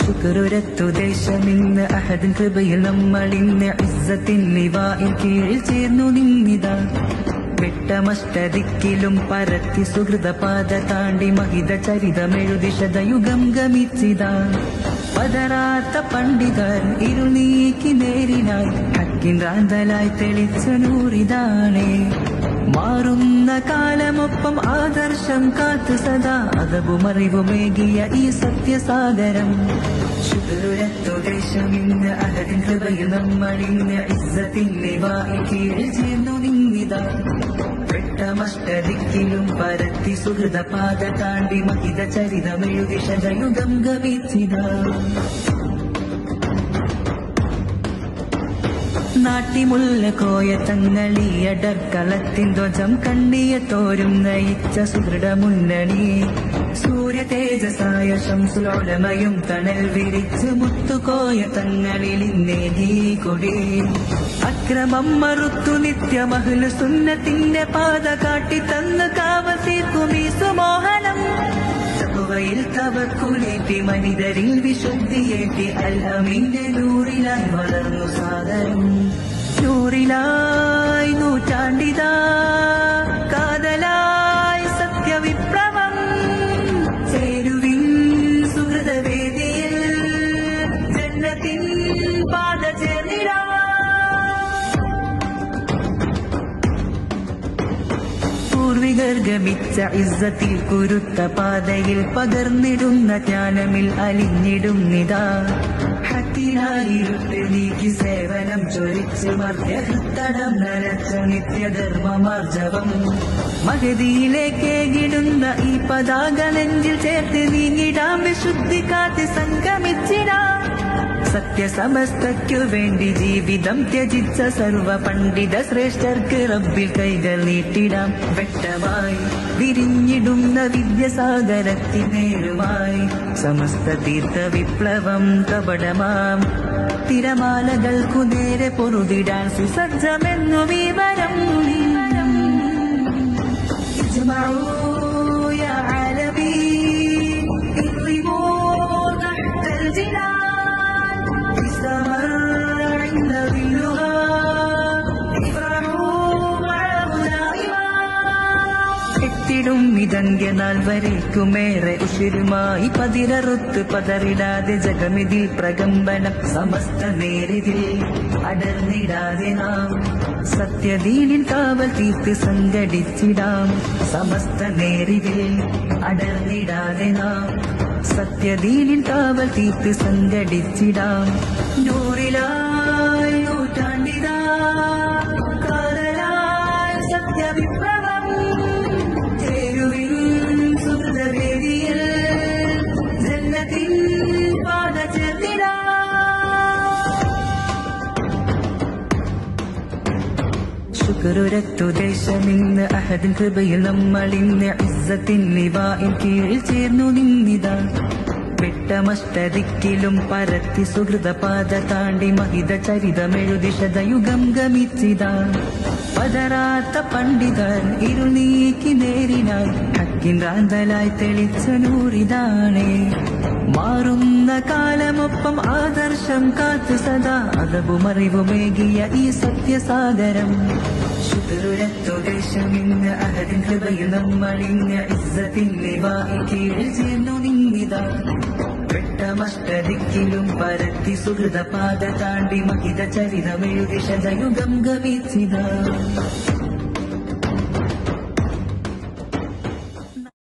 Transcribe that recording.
ശുക്രുരത്തു ദേശമിന്ന് അഹദിൻ കൃപയിൽ നമ്മളിന്ന് ഇസ്സത്തിൻ ലിവായിൽ കീഴിൽ ചേർന്നു നിന്നിതാ. വെട്ടമഷ്ടദിക്കിലും പരത്തി സുഹൃതപാത താണ്ടി മഹിത ചരിതമെഴുതി ശതയുഗം ഗമിച്ചിതാ. പതരാത്ത പണ്ഡിതർ ഇരുനീക്കി നേരിനായി ഹക്കിൻ റാന്തലായി തെളിച്ച നൂറിതാണേ. മാറുന്ന കാലമൊപ്പം ആദർശം കാത്തു സദാ അതവുമറിവുമേകിയ ഈ സത്യസാഗരം. ശുക്രുരത്തു ദേശമിന്ന് അഹദിൻ കൃപയിൽ നമ്മളിന്ന് ഇസ്സത്തിൻ ലിവായിൽ കീഴിൽ ചേർന്നു നിന്നിതാ. വെട്ടമഷ്ടദിക്കിലും പരത്തി സുഹൃതപാത താണ്ടി മഹിത ചരിതമെഴുതി ശതയുഗം ഗമിച്ചിതാ. നാട്ടിമുല്ല കോയ തങ്ങളീയടർക്കളത്തിൻ ധ്വജം കണ്ണിയ തോരും നയിച്ച സുദൃഢമുന്നണി. സൂര്യ തേജസായ ശംസുലോലമയും തണൽ വിരിച്ച് മുത്തുകോയ തങ്ങളിൽ ഇന്നേകി കൊടി. അക്രമം മറുത്തു നിത്യമഹ്ലു സുന്നത്തിന്റെ പാത കാട്ടി തന്നു കാവൽ തീർക്കും ഈ സുമോഹനം. തഖ്വയിൽ തവക്കുലേറ്റി മനിതരിൽ വിശുദ്ധിയേറ്റി അൽഅമീന്റെ നൂറിലായി വളർന്നു സാദരം. നൂറിലായി നൂറ്റാണ്ടിതാ കാതലായി സത്യവിപ്ലവം. ചേരുവിൻ സുഹൃതവേദിയിൽ ജന്നത്തിൻ പാത ചേർന്നിടാ. പൂർവികർ ഗമിച്ച ഇസ്സത്തിൽ കുരുത്ത പാതയിൽ പകർന്നിടുന്ന ജ്ഞാനമിൽ അലിഞ്ഞിടുന്നിതാ. ഹക്കിനായിരുട്ട് നീക്കി സേവനം ചൊരിച്ച് മധ്യഹൃത്തടം നരച്ച നിത്യധർമ്മമാർജവം. മഹദിയിലേക്കേകിടുന്ന ഈ പതാക നെഞ്ചിൽ ചേർത്ത് നീങ്ങിടാം. വിശുദ്ധി കാത്തി സംഗമിച്ചിടാം. സത്യസമസ്തയ്ക്കു വേണ്ടി ജീവിതം ത്യജിച്ച സർവ പണ്ഡിത ശ്രേഷ്ഠർക്ക് റബ്ബിൽ കൈകൾ നീട്ടിടാം. വെട്ടമായി വിരിഞ്ഞിടുന്ന വിദ്യസാഗരത്തിനേരുമായി സമസ്ത തീർത്ഥ വിപ്ലവം കപടമാം തിരമാലകൾക്കു നേരെ പൊറുതിടാൻ സുസജ്ജമെന്നു വിവരം. എത്തിടും ഇതന്ത്യനാൾ വരേക്കുമേറെ ഉഷിരുമായി പതിരറുത്ത് പതറിടാതെ ജഗമിതിൽ പ്രകമ്പനം സമസ്ത നേരിതിൽ അടർന്നിടാതെ നാം സത്യദീനിൽ കാവൽ തീർത്ത് സംഘടിച്ചിടാം. സമസ്ത നേരിതിൽ അടർന്നിടാതെ നാം സത്യദീനിൽ കാവൽ തീർത്ത് സംഘടിച്ചിടാം. നൂറിലായി നൂറ്റാണ്ടിതാ കാതലായി സത്യവിപ്ലവം. ചേരുവിൻ സുഹൃതവേദിയിൽ ജന്നത്തിൻ പാത ചേർന്നിടാ. ശുക്രുരത്തു ദേശമിന്ന് അഹദിൻ കൃപയിൽ നമ്മളിന്ന് ഇസ്സത്തിൻ ലിവായിൽ കീഴിൽ ചേർന്നു നിന്നിതാ. വെട്ടമഷ്ടദിക്കിലും പരത്തി സുഹൃതപാത താണ്ടി മഹിത ചരിതമെഴുതി ശതയുഗം ഗമിച്ചിതാ. പതരാത്ത പണ്ഡിതർ ഇരുനീക്കി നേരിനായി ഹക്കിൻ റാന്തലായി തെളിച്ച നൂറിതാണേ. മാറുന്ന കാലമൊപ്പം ആദർശം കാത്തു സദാ അതവുമറിവുമേകിയ ഈ സത്യസാഗരം. ശുക്രുരത്തു ദേശമിന്ന് അഹദിൻ കൃപയിൽ നമ്മളിന്ന് ഇസ്സത്തിൻ ലിവായിൽ കീഴിൽ ചേർന്നു നിന്നിതാ. വെട്ടമഷ്ടദിക്കിലും പരത്തി സുഹൃതപാത താണ്ടി മഹിത ചരിതമെഴുതി ശതയുഗം ഗമിച്ചിതാ.